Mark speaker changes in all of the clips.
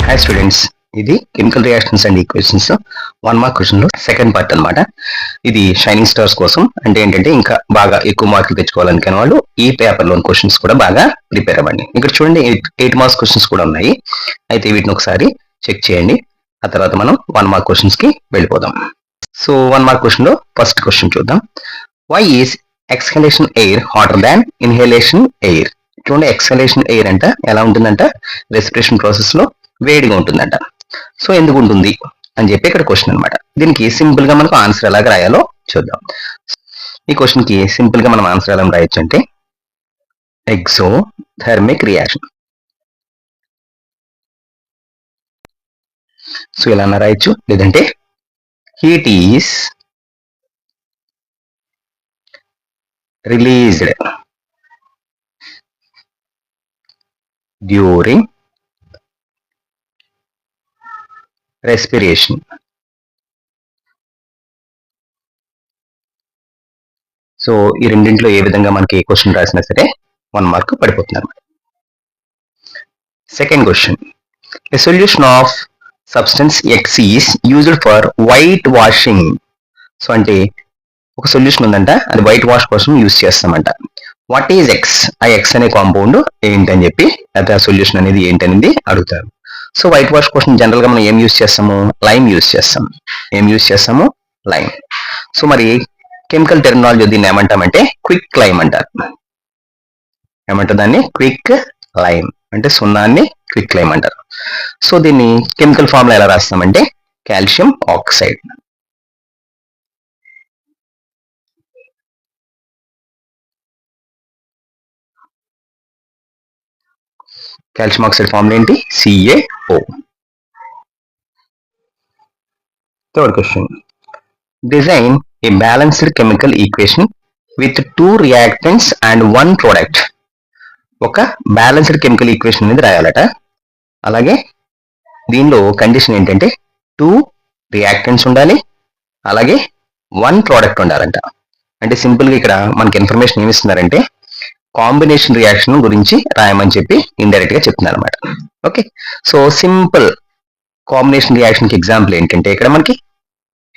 Speaker 1: Hi students, ఇది chemical reactions and equations 1 mark question లో second part అన్నమాట. ఇది షైనింగ్ స్టార్స్ కోసం, అంటే ఏంటంటే ఇంకా బాగా ఎక్కువ మార్కులు తెచ్చుకోవాలనుకునే వాళ్ళు ఈ పేపర్ లోని క్వశ్చన్స్ కూడా బాగా ప్రిపేర్ అవ్వండి. ఇక్కడ చూడండి 8 మార్క్స్ క్వశ్చన్స్ కూడా ఉన్నాయి. అయితే వీటిని ఒకసారి చెక్ చేయండి. ఆ తర్వాత మనం 1 మార్క్ క్వశ్చన్స్ కి వెళ్ళిపోదాం. సో 1 మార్క్ క్వశ్చన్ లో ఫస్ట్ క్వశ్చన్ చూద్దాం. Why is exhalation air hotter than inhalation air? చూడండి, ఎక్స్హలేషన్ ఎయిర్ అంట ఎలా ఉంటుందంట, రెస్పిరేషన్ ప్రాసెస్ లో వేడిగా ఉంటుందంట. సో ఎందుకు ఉంటుంది అని చెప్పి ఇక్కడ క్వశ్చన్ అనమాట. దీనికి సింపుల్ గా మనకు ఆన్సర్ ఎలాగ రాయాలో చూద్దాం. ఈ క్వశ్చన్ కి సింపుల్ గా మనం ఆన్సర్ ఎలా రాయొచ్చు అంటే ఎక్సోథర్మిక్ రియాక్షన్. సో ఇలా రాయొచ్చు, లేదంటే heat is released during respiration. So ఈ రెండింటిలో ఏ విధంగా మనకి క్వశ్చన్ రాసినా సరే 1 మార్క్ పడిపోతుంది అన్నమాట. Second question, a solution of substance X is used for white washing. So అంటే ఒక సొల్యూషన్ ఉందంట, అది వైట్ వాష్ కోసం యూజ్ చేస్తామంట. What is X? ఆ ఎక్స్ అనే కాంపౌండ్ ఏంటని చెప్పి, అయితే ఆ సొల్యూషన్ అనేది ఏంటనేది అడుగుతారు. సో వైట్ వాష్ కోసం జనరల్ గా మనం ఏం యూజ్ చేస్తాము? లైమ్ యూజ్ చేస్తాం. ఏం యూజ్ చేస్తాము? లైమ్. సో మరి కెమికల్ టెర్మినాలజీ దీన్ని ఏమంటామంటే క్విక్ లైమ్ అంటారు. ఏమంటారు దాన్ని? Quick lime. అంటే సున్నాన్ని క్విక్ లైమ్ అంటారు. సో దీన్ని కెమికల్ ఫార్ములా ఎలా రాస్తామంటే calcium oxide. Calcium oxide formula ఏంటి? CaO. Third question, design a balanced chemical equation with 2 reactants and 1 product. ఒక బ్యాలెన్స్డ్ కెమికల్ ఈక్వేషన్ అనేది రాయాలట. అలాగే దీనిలో కండిషన్ ఏంటంటే 2 రియాక్టెంట్స్ ఉండాలి, అలాగే 1 ప్రోడక్ట్ ఉండాలంట. అంటే సింపుల్ గా ఇక్కడ మనకి ఇన్ఫర్మేషన్ ఏమి ఇస్తున్నారంటే కాంబినేషన్ రియాక్షన్ గురించి రాయమని చెప్పి ఇండైరెక్ట్ గా చెప్తున్నారు అనమాట. Okay, so simple combination reaction కి ఎగ్జాంపుల్ ఏంటంటే ఇక్కడ మనకి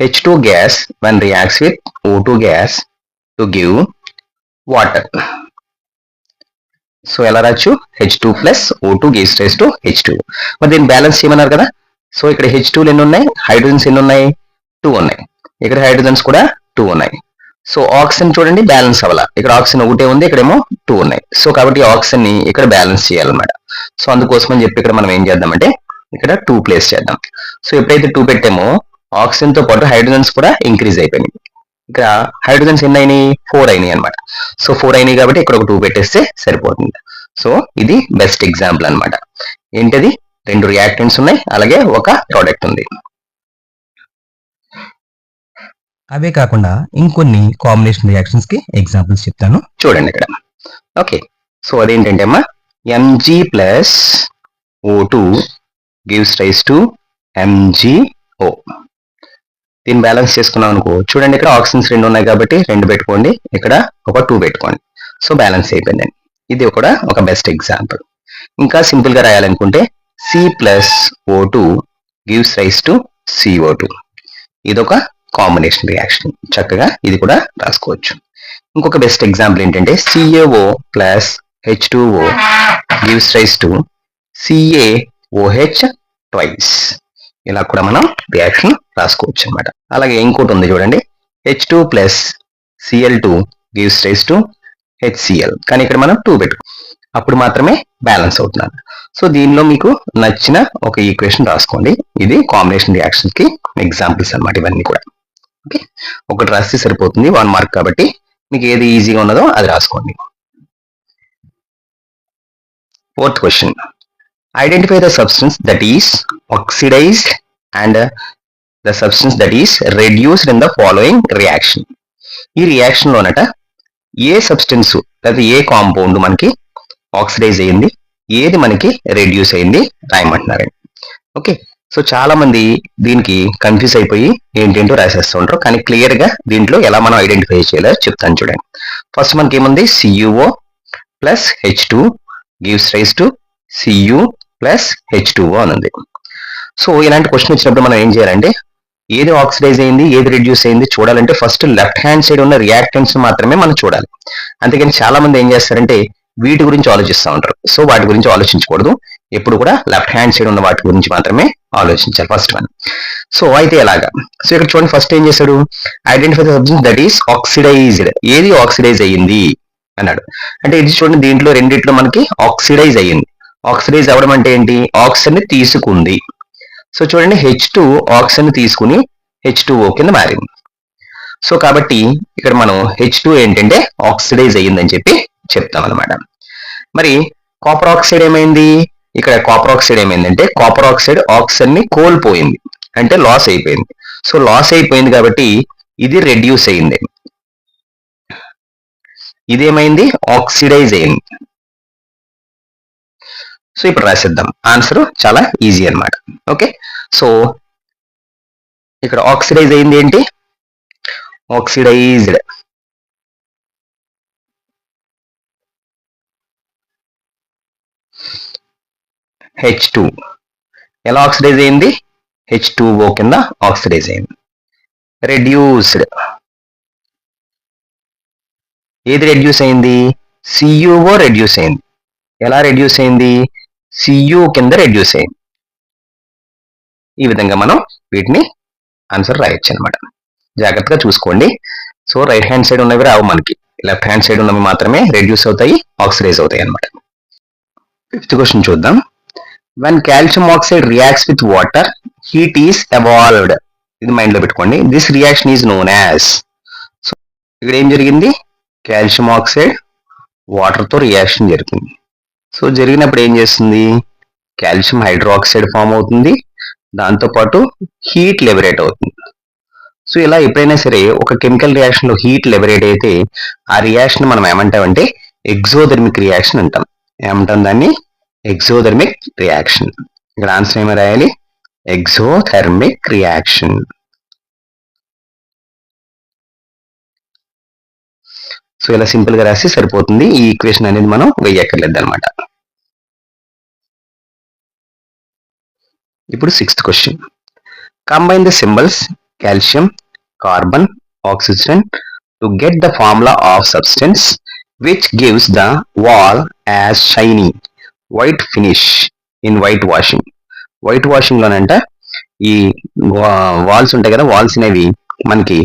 Speaker 1: H2 gas when reacts with O2 gas to give water. So ఎలా రాయొచ్చు? H2 plus O2 gives rise to H2. మరి దీన్ని బ్యాలెన్స్ చేయమన్నారు కదా. సో ఇక్కడ H2 ఎన్ని ఉన్నాయి? హైడ్రోజన్స్ ఎన్ని ఉన్నాయి? 2 ఉన్నాయి. ఇక్కడ హైడ్రోజన్స్ కూడా 2 ఉన్నాయి. సో ఆక్సిజన్ చూడండి బ్యాలెన్స్ అవ్వాల. ఇక్కడ ఆక్సిజన్ ఒకటే ఉంది, ఇక్కడేమో 2 ఉన్నాయి. సో కాబట్టి ఆక్సిజన్ ని ఇక్కడ బ్యాలెన్స్ చేయాలన్నమాట. సో అందుకోసం అని చెప్పి ఇక్కడ మనం ఏం చేద్దామంటే ఇక్కడ 2 ప్లేస్ చేద్దాం. సో ఎప్పుడైతే 2 పెట్టామో ఆక్సిజన్ తో పాటు హైడ్రోజన్స్ కూడా ఇంక్రీజ్ అయిపోయినాయి. ఇక్కడ హైడ్రోజన్స్ ఎన్ని అయినాయి? 4 అయినాయి అనమాట. సో 4 అయినాయి కాబట్టి ఇక్కడ ఒక 2 పెట్టేస్తే సరిపోతుంది. సో ఇది బెస్ట్ ఎగ్జాంపుల్ అనమాట. ఏంటది? 2 రియాక్టెంట్స్ ఉన్నాయి, అలాగే ఒక ప్రోడక్ట్ ఉంది.
Speaker 2: అవే కాకుండా ఇంకొన్ని కాంబినేషన్ రియాక్షన్స్ కి ఎగ్జాంపుల్స్ చెప్తాను,
Speaker 1: చూడండి ఇక్కడ. ఓకే, సో అదేంటంటే అమ్మా Mg plus O2 gives rise to MgO. దీన్ని బ్యాలెన్స్ చేసుకున్నాం అనుకో, చూడండి ఇక్కడ ఆక్సిజన్స్ 2 ఉన్నాయి కాబట్టి 2 పెట్టుకోండి, ఇక్కడ ఒక 2 పెట్టుకోండి. సో బ్యాలెన్స్ అయిపోయిందండి. ఇది కూడా ఒక బెస్ట్ ఎగ్జాంపుల్. ఇంకా సింపుల్ గా రాయాలనుకుంటే C plus O2 gives rise to CO2. ఇదొక కాంబినేషన్ రియాక్షన్. చక్కగా ఇది కూడా రాసుకోవచ్చు. ఇంకొక బెస్ట్ ఎగ్జాంపుల్ ఏంటంటే CaO plus H2O gives rise to CaOH twice. ఇలా కూడా మనం రియాక్షన్ రాసుకోవచ్చు అనమాట. అలాగే ఇంకోటి ఉంది చూడండి, H2 plus Cl2 gives rise to HCl. కానీ ఇక్కడ మనం 2 పెట్టుకో, అప్పుడు మాత్రమే బ్యాలెన్స్ అవుతున్నారు. సో దీనిలో మీకు నచ్చిన ఒక ఈక్వేషన్ రాసుకోండి. ఇది కాంబినేషన్ రియాక్షన్ కి ఎగ్జాంపుల్స్ అనమాట ఇవన్నీ కూడా. ఓకే, ఒకటి రాస్తే సరిపోతుంది, 1 మార్క్ కాబట్టి మీకు ఏది ఈజీగా ఉన్నదో అది రాసుకోండి. Fourth question, identify the substance that is oxidised and the substance that is reduced in the following reaction. ఈ రియాక్షన్ లోనట ఏ సబ్స్టెన్స్ లేదా ఏ కాంపౌండ్ మనకి ఆక్సిడైజ్ అయింది, ఏది మనకి రెడ్యూస్ అయింది రాయమంటున్నారండి. ఓకే, సో చాలా మంది దీనికి కన్ఫ్యూజ్ అయిపోయి ఏంటేంటో రాసేస్తూ ఉంటారు. కానీ క్లియర్ గా దీంట్లో ఎలా మనం ఐడెంటిఫై చేయాలో చెప్తాను చూడండి. ఫస్ట్ మనకి ఏముంది? CuO plus H2 gives rise to Cu plus H2O అని ఉంది. సో ఇలాంటి క్వశ్చన్ వచ్చినప్పుడు మనం ఏం చేయాలంటే ఏది ఆక్సిడైజ్ అయింది ఏది రెడ్యూస్ అయింది చూడాలంటే ఫస్ట్ లెఫ్ట్ హ్యాండ్ సైడ్ ఉన్న రియాక్టెంట్స్ మాత్రమే మనం చూడాలి. అంతేకాని చాలా మంది ఏం చేస్తారంటే వీటి గురించి ఆలోచిస్తూ ఉంటారు. సో వాటి గురించి ఆలోచించకూడదు, ఎప్పుడు కూడా లెఫ్ట్ హ్యాండ్ సైడ్ ఉన్న వాటి గురించి మాత్రమే ఆలోచించాలి ఫస్ట్ వన్. సో అయితే ఎలాగా, సో ఇక్కడ చూడండి ఫస్ట్ ఏం చేశాడు, identify the substance that is oxidised, ఏది ఆక్సిడైజ్ అయ్యింది అన్నాడు. అంటే ఇది చూడండి దీంట్లో రెండిట్లో మనకి ఆక్సిడైజ్ అయ్యింది. ఆక్సిడైజ్ అవ్వడం అంటే ఏంటి, ఆక్సిజన్ ని తీసుకుంది. సో చూడండి H2 ఆక్సిజన్ ని తీసుకుని H2O కింద మారింది. సో కాబట్టి ఇక్కడ మనం H2 ఏంటంటే ఆక్సిడైజ్ అయ్యిందని చెప్పి చెప్తాం అనమాట. మరి కాపర్ ఆక్సైడ్ ఏమైంది, ఇక్కడ కాపర్ ఆక్సైడ్ ఏమైందంటే కాపర్ ఆక్సైడ్ ఆక్సిజన్ ని కోల్పోయింది, అంటే లాస్ అయిపోయింది. సో లాస్ అయిపోయింది కాబట్టి ఇది రెడ్యూస్ అయింది, ఇదేమైంది ఆక్సిడైజ్ అయింది. సో ఇప్పుడు రాసిద్దాం, ఆన్సర్ చాలా ఈజీ అన్నమాట. ఓకే, సో ఇక్కడ ఆక్సిడైజ్ అయింది ఏంటి, ఆక్సిడైజ్డ్ H2 ఎలా ఆక్సిడైజ్ అయింది, H2O కింద ఆక్సిడైజ్ అయింది. రెడ్యూస్డ్ ఏది రెడ్యూస్ అయింది, CuO రెడ్యూస్ అయింది. ఎలా రెడ్యూస్ అయింది, Cu కింద రెడ్యూస్ అయింది. ఈ విధంగా మనం వీటిని ఆన్సర్ రాయొచ్చు అనమాట. జాగ్రత్తగా చూసుకోండి. సో రైట్ హ్యాండ్ సైడ్ ఉన్నవి రావు మనకి, లెఫ్ట్ హ్యాండ్ సైడ్ ఉన్నవి మాత్రమే రెడ్యూస్ అవుతాయి, ఆక్సిడైజ్ అవుతాయి అనమాట. ఫిఫ్త్ క్వశ్చన్ చూద్దాం. when calcium oxide reacts with water heat is evolved, ఇది మైండ్ లో పెట్టుకోండి. This reaction is known as, so ఇక్కడ ఏం జరిగింది, కాల్షియం ఆక్సైడ్ వాటర్ తో రియాక్షన్ జరిగింది. సో జరిగినప్పుడు ఏం చేస్తుంది, కాల్షియం హైడ్రోక్సైడ్ ఫామ్ అవుతుంది, దాంతో పాటు హీట్ లిబరేట్ అవుతుంది. సో ఇలా ఎప్పుడైనా సరే ఒక కెమికల్ రియాక్షన్ లో హీట్ లిబరేట్ అయితే ఆ రియాక్షన్ మనం ఏమంటామంటే ఎగ్జోథెర్మిక్ రియాక్షన్ అంటాం. ఏమంటాం దాన్ని, ఎగ్జోథెర్మిక్ రియాక్షన్. ఇక్కడ ఆన్సర్ ఏమో రాయాలి, ఎగ్జోథెర్మిక్ రియాక్షన్. సో ఇలా సింపుల్ గా రాసి సరిపోతుంది, ఈ ఈక్వేషన్ అనేది మనం వేయక్కర్లేదు అనమాట. ఇప్పుడు sixth question, combine the symbols calcium, carbon, oxygen to get the formula of substance which gives the wall as shiny white finish in white washing. White washing లోనంట ఈ వాల్స్ ఉంటాయి కదా, వాల్స్ అనేవి మనకి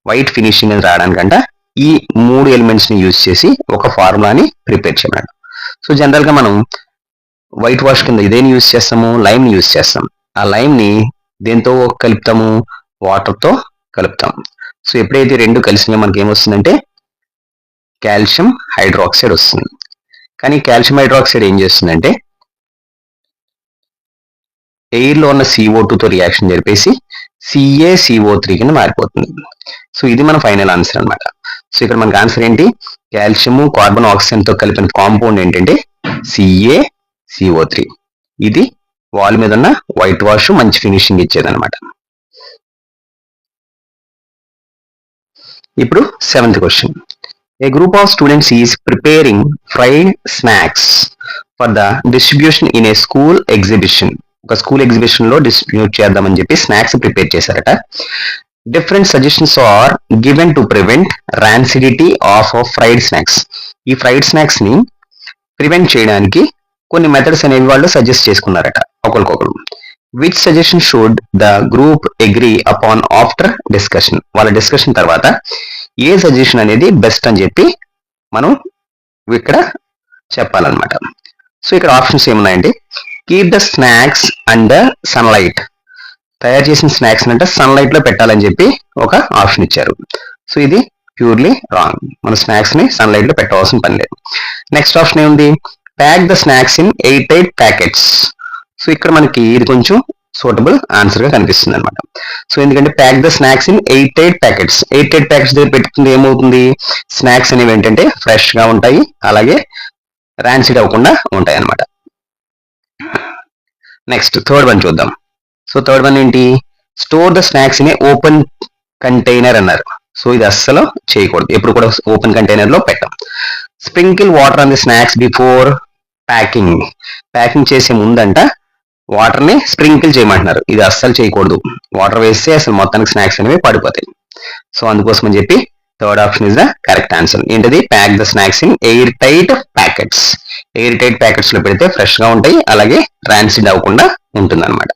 Speaker 1: వైట్ ఫినిషింగ్ అని రావడానికంట ఈ మూడు elements ని యూజ్ చేసి ఒక ఫార్ములాని ప్రిపేర్ చేయమన్నాడు. సో జనరల్ గా మనం వైట్ వాష్ కింద ఇదేని యూజ్ చేస్తాము, లైమ్ ని యూజ్ చేస్తాం. ఆ లైమ్ ని దేంతో కలుపుతాము, వాటర్ తో కలుపుతాం. సో ఎప్పుడైతే రెండు కలిసినా మనకి ఏమొస్తుందంటే కాల్షియం హైడ్రాక్సైడ్ వస్తుంది. కానీ కాల్షియం హైడ్రాక్సైడ్ ఏం చేస్తుందంటే ఎయిర్ లో ఉన్న CO2 తో రియాక్షన్ జరిపేసి CaCO3 కింద మారిపోతుంది. సో ఇది మన ఫైనల్ ఆన్సర్ అన్నమాట. సో ఇక్కడ మనకి ఆన్సర్ ఏంటి, కాల్షియం కార్బన్ ఆక్సిజన్ తో కలిపిన కాంపౌండ్ ఏంటంటే CaCO3. ఇది వాల్ మీద ఉన్న వైట్ వాష్ మంచి ఫినిషింగ్ ఇచ్చేది అనమాట. ఇప్పుడు seventh question, a group of students is preparing fried snacks for the distribution in a school exhibition. ఒక స్కూల్ ఎగ్జిబిషన్ లో డిస్ట్రిబ్యూట్ చేద్దామని చెప్పి స్నాక్స్ ప్రిపేర్ చేశారట. Different suggestions are given to prevent rancidity of fried snacks. ఈ fried snacks ని prevent చేయడానికి కొన్ని methods అనేవి వాళ్ళు సజెస్ట్ చేసుకున్నారట ఒకరికొకరు. Which suggestion should the group agree upon after discussion. వాళ్ళ డిస్కషన్ తర్వాత ఏ సజెషన్ అనేది బెస్ట్ అని చెప్పి మనం ఇక్కడ చెప్పాలన్నమాట. సో ఇక్కడ ఆప్షన్స్ ఏమున్నాయంటే keep the snacks under sunlight, తయారు చేసిన స్నాక్స్ అంటే సన్లైట్ లో పెట్టాలని చెప్పి ఒక ఆప్షన్ ఇచ్చారు. సో ఇది ప్యూర్లీ రాంగ్, మన స్నాక్స్ ని సన్లైట్ లో పెట్టవలసిన పని లేదు. నెక్స్ట్ ఆప్షన్ ఏముంది, pack the snacks in 8 packets. So ఇక్కడ మనకి ఇది కొంచెం సూటబుల్ ఆన్సర్ గా కనిపిస్తుంది అనమాట. సో ఎందుకంటే pack the snacks in 8 packets, 8 packets దగ్గర పెట్టుకుంటే ఏమవుతుంది, స్నాక్స్ అనేవి ఏంటంటే ఫ్రెష్ గా ఉంటాయి, అలాగే రాన్సిడ్ అవ్వకుండా ఉంటాయి అనమాట. నెక్స్ట్ థర్డ్ వన్ చూద్దాం. సో థర్డ్ వన్ ఏంటి, store the snacks in a open container అన్నారు. సో ఇది అస్సలు చేయకూడదు, ఎప్పుడు కూడా ఓపెన్ కంటైనర్ లో పెట్టాం. Sprinkle water on the snacks before packing. Packing చేసే ముందంట వాటర్ ని స్ప్రింకిల్ చేయమంటున్నారు. ఇది అస్సలు చేయకూడదు. వాటర్ వేస్తే అసలు మొత్తానికి స్నాక్స్ అనేవి పడిపోతాయి. సో అందుకోసం అని చెప్పి third option is the correct answer. ఏంటిది? Pack the snacks in air tight packets. Air tight packets లో పెడితే ఫ్రెష్ గా ఉంటాయి, అలాగే ట్రాన్సిడ్ అవ్వకుండా ఉంటుంది అనమాట.